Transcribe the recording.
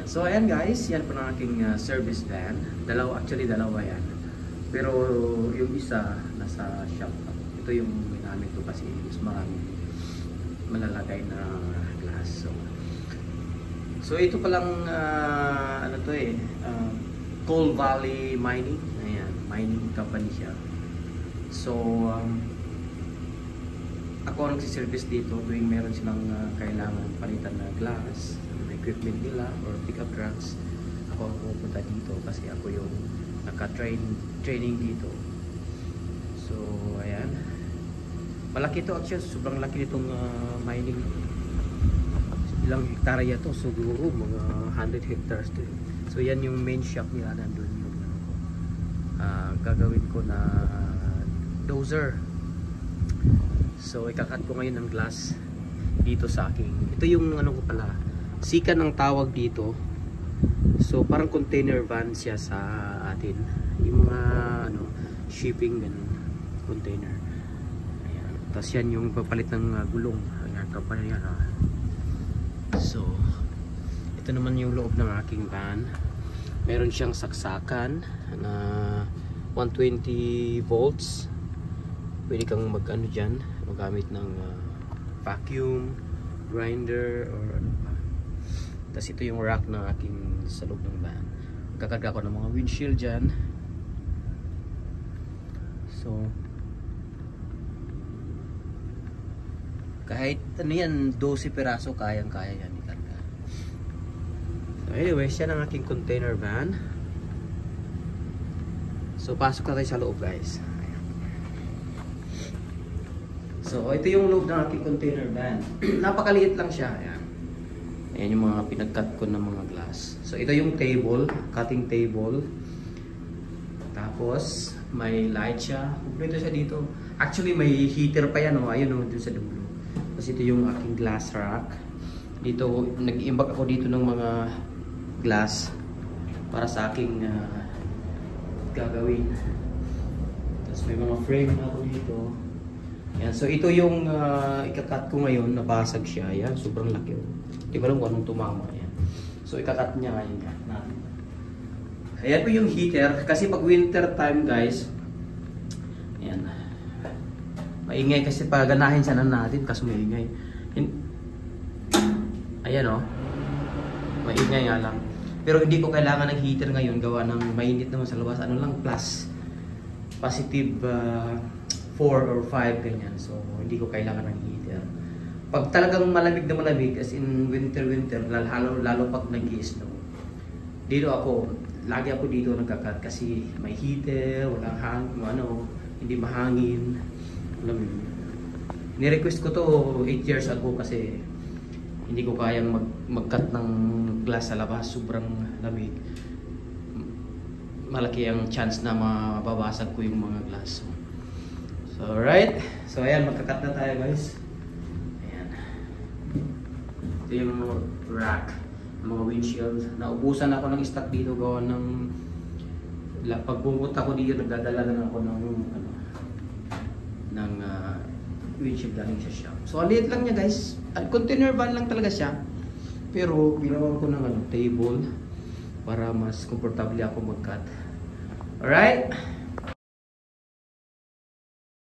So ayan guys, yan po ng aking service van. Actually dalawa yan. Pero yung isa nasa shop. Ito yung ginamit ko kasi mas marami malalagay na glass. So ito palang ano to Coal Valley Mining. Ayan, mining company siya. So ako ang nagsiservice dito tuwing meron silang kailangan palitan na glass, equipment nila or pickup trucks. Ako ang pupunta dito kasi ako yung naka-training dito. So ayan, malaki to actually, sobrang laki nitong mining. Ilang hektarya to, siguro mga 100 hectares to. So yan yung main shop nila, nandun yung gagawin ko na dozer. So ikakat ko ngayon ng glass dito sa aking, ito yung ano ko pala, sikan ang tawag dito. So parang container van siya sa atin, yung mga ano, shipping ganun, container. Ayan. Tapos yan yung papalit ng gulong. Ayan, kapal yan ha. So ito naman yung loob ng aking van. Meron siyang saksakan na 120 volts. Pwede kang mag-ano dyan, magamit ng vacuum, grinder, or ano pa. Tapos ito yung rack ng aking sa loob ng van. Kakarga ko ng mga windshield dyan. So kahit ano yan, 12 piraso kayang-kaya yan ikarga. So anyway, siya ng aking container van. So pasok na tayo sa loob guys. So ito yung loob ng aking container van. Napakaliit lang siya. Ayan. Ayan yung mga pinag-cut ko ng mga glass. So ito yung table, cutting table. Tapos may light siya. Kompleto siya dito. Actually may heater pa yan, oh. Ayun, oh, dun sa dulo. Tapos ito yung aking glass rack. Dito nag-imbak ako dito ng mga glass para sa aking gagawin. Tapos may mga frame na ako dito. Yan, so ito yung ikakat ko ngayon, nabasag siya. Yan, sobrang laki. Di ba lang kung anong tumama. Yan. So ikakat niya ngayon. Ayan po yung heater. Kasi pag winter time guys, yan, maingay kasi paganahin sana natin kasi maingay. Ayan o, maingay nga lang. Pero hindi ko kailangan ng heater ngayon, gawa ng mainit naman sa labas. Ano lang, positive 4 or 5 ganyan. So hindi ko kailangan ng heater. Pag talagang malamig na malamig, as in winter, lalo pag nag-i-snow, dito ako, lagi ako dito nagkakat kasi may heater, walang hindi mahangin. Ni-request ko to 8 years ago kasi hindi ko kayang mag-cut ng glass sa labas, sobrang lamig. Malaki ang chance na mababasag ko yung mga glass. So alright, so ayan, magkakat na tayo guys. Ayan, ito yung rack, mga windshield. Naubusan ako ng stock dito, gawa ng pag pumunta ko dito, nagdadala lang ako ng windshield galing sa shop. So aliit lang niya guys, at container van lang talaga siya. Pero ginawa ko ng table para mas komportable ako mag-cut. Alright.